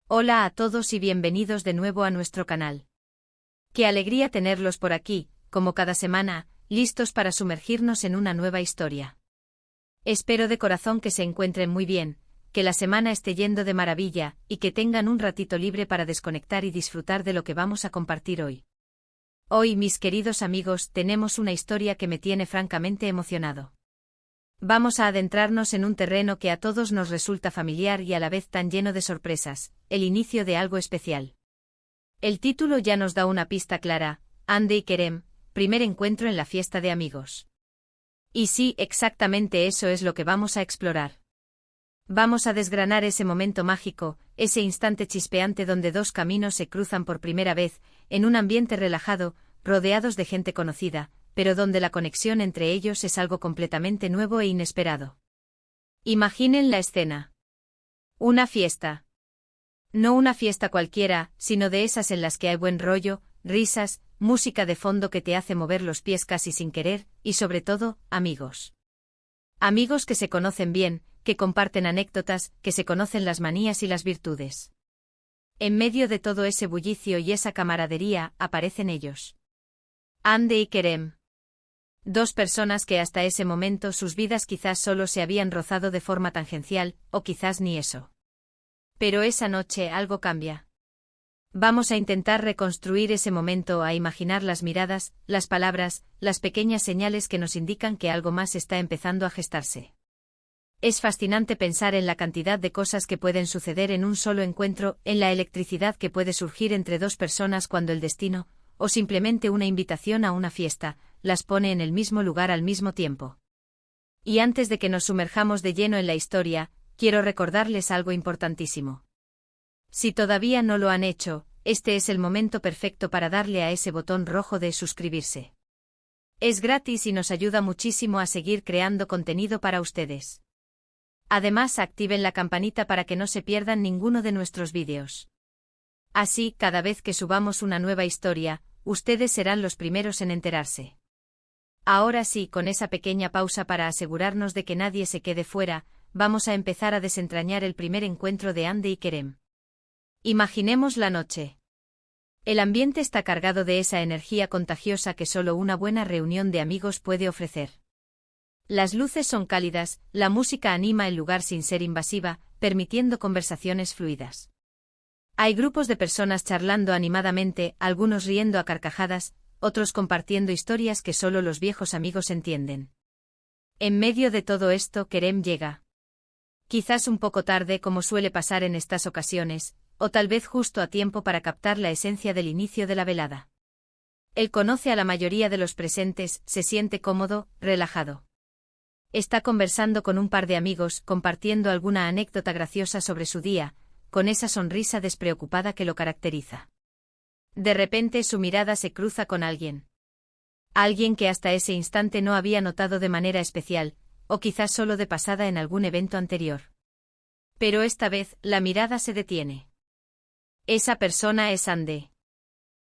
Hola a todos y bienvenidos de nuevo a nuestro canal. Qué alegría tenerlos por aquí, como cada semana, listos para sumergirnos en una nueva historia. Espero de corazón que se encuentren muy bien, que la semana esté yendo de maravilla y que tengan un ratito libre para desconectar y disfrutar de lo que vamos a compartir hoy. Hoy, mis queridos amigos, tenemos una historia que me tiene francamente emocionado. Vamos a adentrarnos en un terreno que a todos nos resulta familiar y a la vez tan lleno de sorpresas, el inicio de algo especial. El título ya nos da una pista clara: Hande y Kerem, primer encuentro en la fiesta de amigos. Y sí, exactamente eso es lo que vamos a explorar. Vamos a desgranar ese momento mágico, ese instante chispeante donde dos caminos se cruzan por primera vez, en un ambiente relajado, rodeados de gente conocida, pero donde la conexión entre ellos es algo completamente nuevo e inesperado. Imaginen la escena. Una fiesta. No una fiesta cualquiera, sino de esas en las que hay buen rollo, risas, música de fondo que te hace mover los pies casi sin querer, y sobre todo, amigos. Amigos que se conocen bien, que comparten anécdotas, que se conocen las manías y las virtudes. En medio de todo ese bullicio y esa camaradería, aparecen ellos. Hande y Kerem. Dos personas que hasta ese momento sus vidas quizás solo se habían rozado de forma tangencial, o quizás ni eso. Pero esa noche algo cambia. Vamos a intentar reconstruir ese momento, a imaginar las miradas, las palabras, las pequeñas señales que nos indican que algo más está empezando a gestarse. Es fascinante pensar en la cantidad de cosas que pueden suceder en un solo encuentro, en la electricidad que puede surgir entre dos personas cuando el destino, o simplemente una invitación a una fiesta, las pone en el mismo lugar al mismo tiempo. Y antes de que nos sumerjamos de lleno en la historia, quiero recordarles algo importantísimo. Si todavía no lo han hecho, este es el momento perfecto para darle a ese botón rojo de suscribirse. Es gratis y nos ayuda muchísimo a seguir creando contenido para ustedes. Además, activen la campanita para que no se pierdan ninguno de nuestros vídeos. Así, cada vez que subamos una nueva historia, ustedes serán los primeros en enterarse. Ahora sí, con esa pequeña pausa para asegurarnos de que nadie se quede fuera, vamos a empezar a desentrañar el primer encuentro de Hande y Kerem. Imaginemos la noche. El ambiente está cargado de esa energía contagiosa que solo una buena reunión de amigos puede ofrecer. Las luces son cálidas, la música anima el lugar sin ser invasiva, permitiendo conversaciones fluidas. Hay grupos de personas charlando animadamente, algunos riendo a carcajadas, otros compartiendo historias que solo los viejos amigos entienden. En medio de todo esto, Kerem llega. Quizás un poco tarde, como suele pasar en estas ocasiones, o tal vez justo a tiempo para captar la esencia del inicio de la velada. Él conoce a la mayoría de los presentes, se siente cómodo, relajado. Está conversando con un par de amigos, compartiendo alguna anécdota graciosa sobre su día, con esa sonrisa despreocupada que lo caracteriza. De repente su mirada se cruza con alguien. Alguien que hasta ese instante no había notado de manera especial, o quizás solo de pasada en algún evento anterior. Pero esta vez, la mirada se detiene. Esa persona es Hande.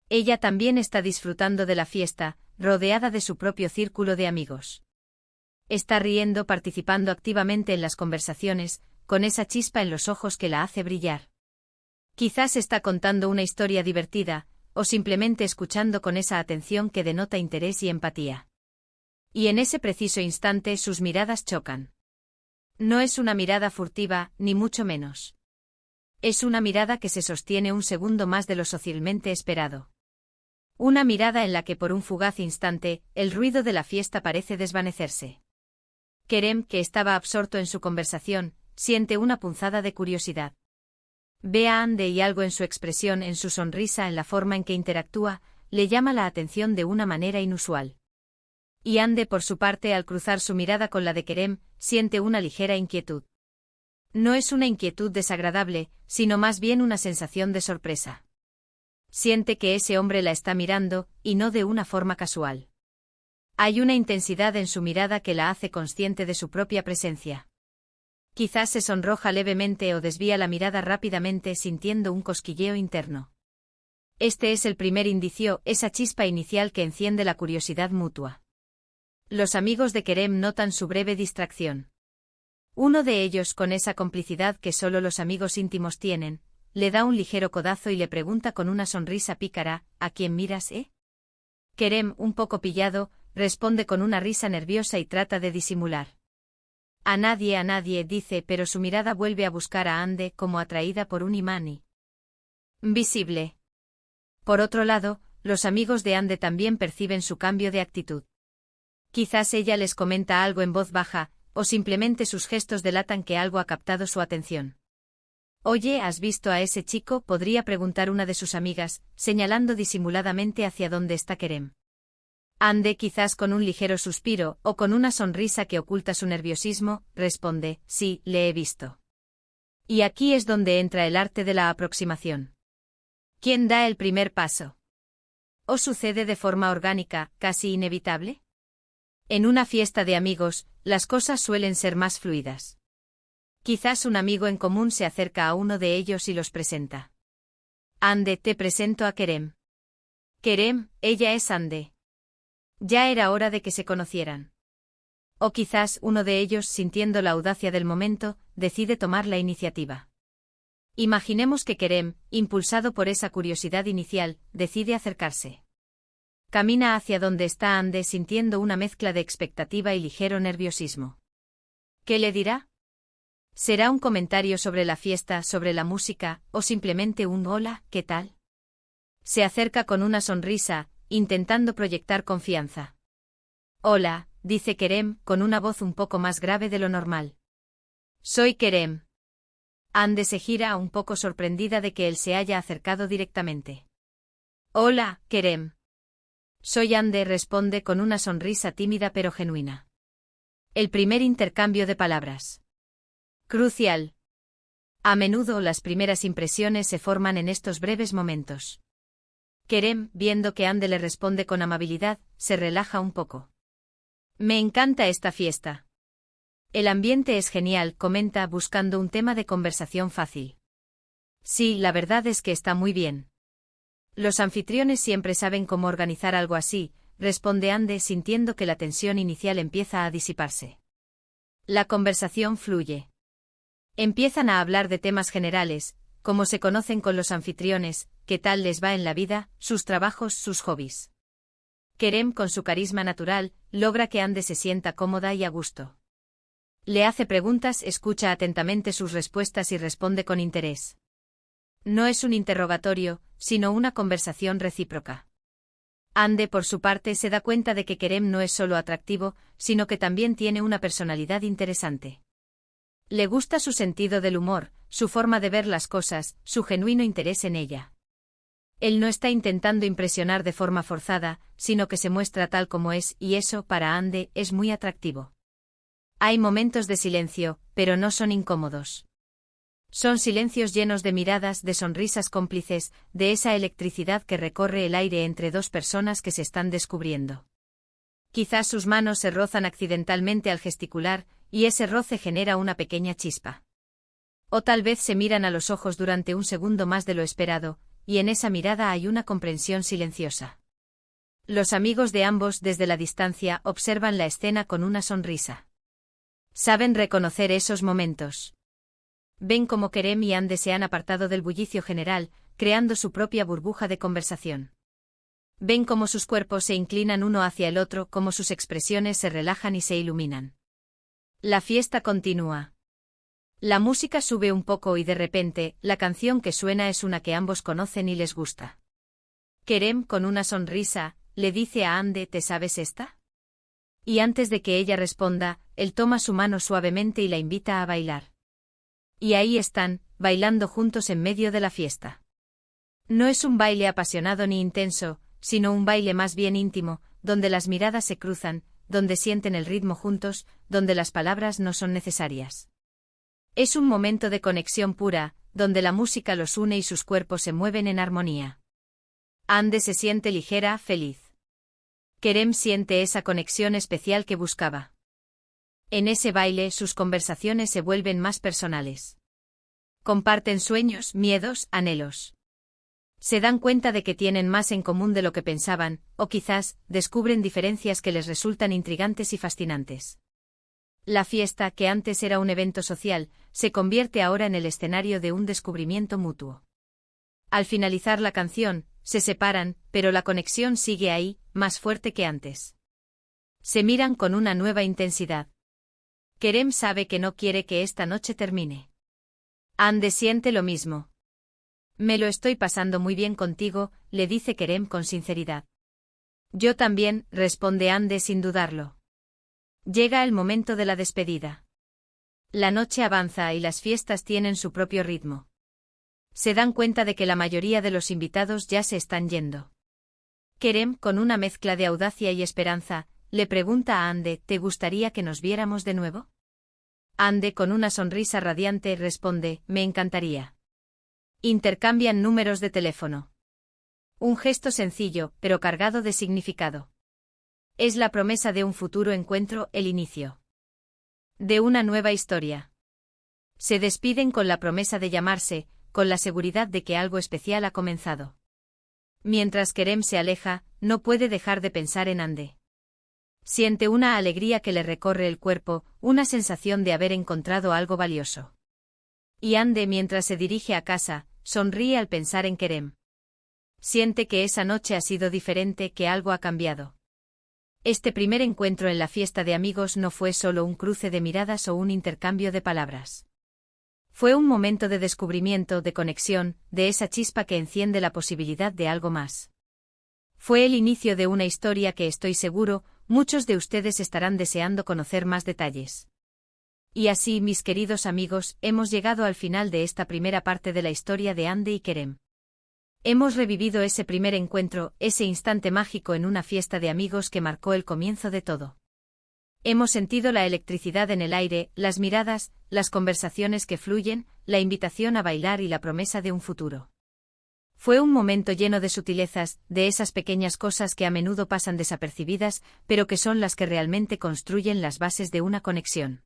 Ella también está disfrutando de la fiesta, rodeada de su propio círculo de amigos. Está riendo, participando activamente en las conversaciones, con esa chispa en los ojos que la hace brillar. Quizás está contando una historia divertida, o simplemente escuchando con esa atención que denota interés y empatía. Y en ese preciso instante sus miradas chocan. No es una mirada furtiva, ni mucho menos. Es una mirada que se sostiene un segundo más de lo socialmente esperado. Una mirada en la que por un fugaz instante, el ruido de la fiesta parece desvanecerse. Kerem, que estaba absorto en su conversación, siente una punzada de curiosidad. Ve a Hande y algo en su expresión, en su sonrisa, en la forma en que interactúa, le llama la atención de una manera inusual. Y Hande, por su parte, al cruzar su mirada con la de Kerem, siente una ligera inquietud. No es una inquietud desagradable, sino más bien una sensación de sorpresa. Siente que ese hombre la está mirando, y no de una forma casual. Hay una intensidad en su mirada que la hace consciente de su propia presencia. Quizás se sonroja levemente o desvía la mirada rápidamente sintiendo un cosquilleo interno. Este es el primer indicio, esa chispa inicial que enciende la curiosidad mutua. Los amigos de Kerem notan su breve distracción. Uno de ellos, con esa complicidad que solo los amigos íntimos tienen, le da un ligero codazo y le pregunta con una sonrisa pícara, ¿a quién miras, eh? Kerem, un poco pillado, responde con una risa nerviosa y trata de disimular. A nadie, dice, pero su mirada vuelve a buscar a Ande como atraída por un imán invisible. Por otro lado, los amigos de Ande también perciben su cambio de actitud. Quizás ella les comenta algo en voz baja, o simplemente sus gestos delatan que algo ha captado su atención. Oye, ¿has visto a ese chico?, podría preguntar una de sus amigas, señalando disimuladamente hacia dónde está Kerem. Ande, quizás con un ligero suspiro, o con una sonrisa que oculta su nerviosismo, responde, sí, le he visto. Y aquí es donde entra el arte de la aproximación. ¿Quién da el primer paso? ¿O sucede de forma orgánica, casi inevitable? En una fiesta de amigos, las cosas suelen ser más fluidas. Quizás un amigo en común se acerca a uno de ellos y los presenta. Ande, te presento a Kerem. Kerem, ella es Ande. Ya era hora de que se conocieran. O quizás uno de ellos, sintiendo la audacia del momento, decide tomar la iniciativa. Imaginemos que Kerem, impulsado por esa curiosidad inicial, decide acercarse. Camina hacia donde está Ande sintiendo una mezcla de expectativa y ligero nerviosismo. ¿Qué le dirá? ¿Será un comentario sobre la fiesta, sobre la música, o simplemente un hola, ¿qué tal? Se acerca con una sonrisa, intentando proyectar confianza. Hola, dice Kerem, con una voz un poco más grave de lo normal. Soy Kerem. Ande se gira un poco sorprendida de que él se haya acercado directamente. Hola, Kerem. Soy Ande, responde con una sonrisa tímida pero genuina. El primer intercambio de palabras. Crucial. A menudo las primeras impresiones se forman en estos breves momentos. Kerem, viendo que Ande le responde con amabilidad, se relaja un poco. Me encanta esta fiesta. El ambiente es genial, comenta buscando un tema de conversación fácil. Sí, la verdad es que está muy bien. Los anfitriones siempre saben cómo organizar algo así, responde Ande sintiendo que la tensión inicial empieza a disiparse. La conversación fluye. Empiezan a hablar de temas generales, como se conocen con los anfitriones, qué tal les va en la vida, sus trabajos, sus hobbies. Kerem, con su carisma natural, logra que Ande se sienta cómoda y a gusto. Le hace preguntas, escucha atentamente sus respuestas y responde con interés. No es un interrogatorio, sino una conversación recíproca. Ande, por su parte, se da cuenta de que Kerem no es solo atractivo, sino que también tiene una personalidad interesante. Le gusta su sentido del humor, su forma de ver las cosas, su genuino interés en ella. Él no está intentando impresionar de forma forzada, sino que se muestra tal como es, y eso, para Ande, es muy atractivo. Hay momentos de silencio, pero no son incómodos. Son silencios llenos de miradas, de sonrisas cómplices, de esa electricidad que recorre el aire entre dos personas que se están descubriendo. Quizás sus manos se rozan accidentalmente al gesticular, y ese roce genera una pequeña chispa. O tal vez se miran a los ojos durante un segundo más de lo esperado, y en esa mirada hay una comprensión silenciosa. Los amigos de ambos desde la distancia observan la escena con una sonrisa. Saben reconocer esos momentos. Ven cómo Kerem y Ande se han apartado del bullicio general, creando su propia burbuja de conversación. Ven cómo sus cuerpos se inclinan uno hacia el otro, cómo sus expresiones se relajan y se iluminan. La fiesta continúa. La música sube un poco y de repente, la canción que suena es una que ambos conocen y les gusta. Kerem, con una sonrisa, le dice a Ande, ¿te sabes esta? Y antes de que ella responda, él toma su mano suavemente y la invita a bailar. Y ahí están, bailando juntos en medio de la fiesta. No es un baile apasionado ni intenso, sino un baile más bien íntimo, donde las miradas se cruzan, donde sienten el ritmo juntos, donde las palabras no son necesarias. Es un momento de conexión pura, donde la música los une y sus cuerpos se mueven en armonía. Ande se siente ligera, feliz. Kerem siente esa conexión especial que buscaba. En ese baile sus conversaciones se vuelven más personales. Comparten sueños, miedos, anhelos. Se dan cuenta de que tienen más en común de lo que pensaban, o quizás, descubren diferencias que les resultan intrigantes y fascinantes. La fiesta, que antes era un evento social, se convierte ahora en el escenario de un descubrimiento mutuo. Al finalizar la canción, se separan, pero la conexión sigue ahí, más fuerte que antes. Se miran con una nueva intensidad. Kerem sabe que no quiere que esta noche termine. Hande siente lo mismo. Me lo estoy pasando muy bien contigo, le dice Kerem con sinceridad. Yo también, responde Hande sin dudarlo. Llega el momento de la despedida. La noche avanza y las fiestas tienen su propio ritmo. Se dan cuenta de que la mayoría de los invitados ya se están yendo. Kerem, con una mezcla de audacia y esperanza, le pregunta a Hande: ¿te gustaría que nos viéramos de nuevo? Hande, con una sonrisa radiante, responde: me encantaría. Intercambian números de teléfono. Un gesto sencillo, pero cargado de significado. Es la promesa de un futuro encuentro, el inicio de una nueva historia. Se despiden con la promesa de llamarse, con la seguridad de que algo especial ha comenzado. Mientras Kerem se aleja, no puede dejar de pensar en Hande. Siente una alegría que le recorre el cuerpo, una sensación de haber encontrado algo valioso. Y Hande, mientras se dirige a casa, sonríe al pensar en Kerem. Siente que esa noche ha sido diferente, que algo ha cambiado. Este primer encuentro en la fiesta de amigos no fue solo un cruce de miradas o un intercambio de palabras. Fue un momento de descubrimiento, de conexión, de esa chispa que enciende la posibilidad de algo más. Fue el inicio de una historia que estoy seguro, muchos de ustedes estarán deseando conocer más detalles. Y así, mis queridos amigos, hemos llegado al final de esta primera parte de la historia de Hande y Kerem. Hemos revivido ese primer encuentro, ese instante mágico en una fiesta de amigos que marcó el comienzo de todo. Hemos sentido la electricidad en el aire, las miradas, las conversaciones que fluyen, la invitación a bailar y la promesa de un futuro. Fue un momento lleno de sutilezas, de esas pequeñas cosas que a menudo pasan desapercibidas, pero que son las que realmente construyen las bases de una conexión.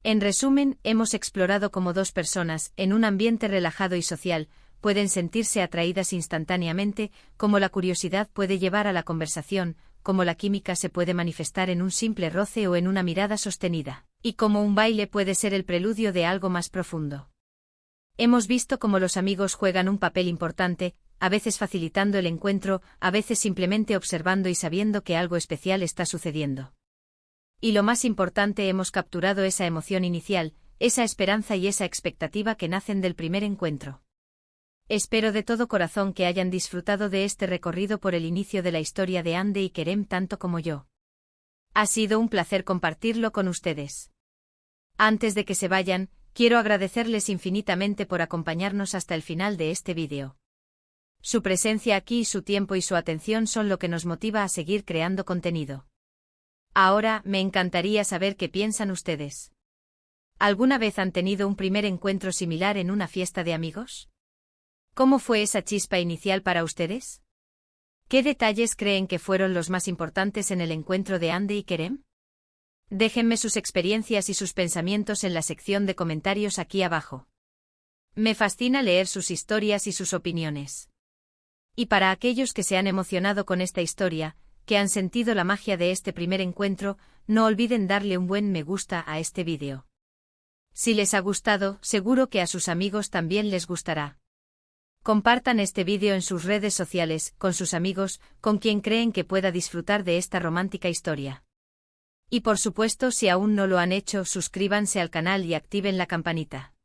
En resumen, hemos explorado cómo dos personas, en un ambiente relajado y social, pueden sentirse atraídas instantáneamente, cómo la curiosidad puede llevar a la conversación, cómo la química se puede manifestar en un simple roce o en una mirada sostenida, y cómo un baile puede ser el preludio de algo más profundo. Hemos visto cómo los amigos juegan un papel importante, a veces facilitando el encuentro, a veces simplemente observando y sabiendo que algo especial está sucediendo. Y lo más importante, hemos capturado esa emoción inicial, esa esperanza y esa expectativa que nacen del primer encuentro. Espero de todo corazón que hayan disfrutado de este recorrido por el inicio de la historia de Hande y Kerem tanto como yo. Ha sido un placer compartirlo con ustedes. Antes de que se vayan, quiero agradecerles infinitamente por acompañarnos hasta el final de este vídeo. Su presencia aquí, su tiempo y su atención son lo que nos motiva a seguir creando contenido. Ahora, me encantaría saber qué piensan ustedes. ¿Alguna vez han tenido un primer encuentro similar en una fiesta de amigos? ¿Cómo fue esa chispa inicial para ustedes? ¿Qué detalles creen que fueron los más importantes en el encuentro de Hande y Kerem? Déjenme sus experiencias y sus pensamientos en la sección de comentarios aquí abajo. Me fascina leer sus historias y sus opiniones. Y para aquellos que se han emocionado con esta historia, que han sentido la magia de este primer encuentro, no olviden darle un buen me gusta a este vídeo. Si les ha gustado, seguro que a sus amigos también les gustará. Compartan este vídeo en sus redes sociales, con sus amigos, con quien creen que pueda disfrutar de esta romántica historia. Y por supuesto, si aún no lo han hecho, suscríbanse al canal y activen la campanita.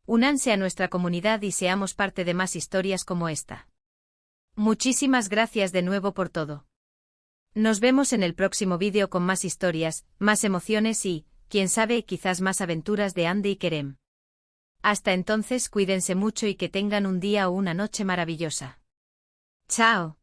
Únanse a nuestra comunidad y seamos parte de más historias como esta. Muchísimas gracias de nuevo por todo. Nos vemos en el próximo vídeo con más historias, más emociones y, quién sabe, quizás más aventuras de Hande y Kerem. Hasta entonces, cuídense mucho y que tengan un día o una noche maravillosa. ¡Chao!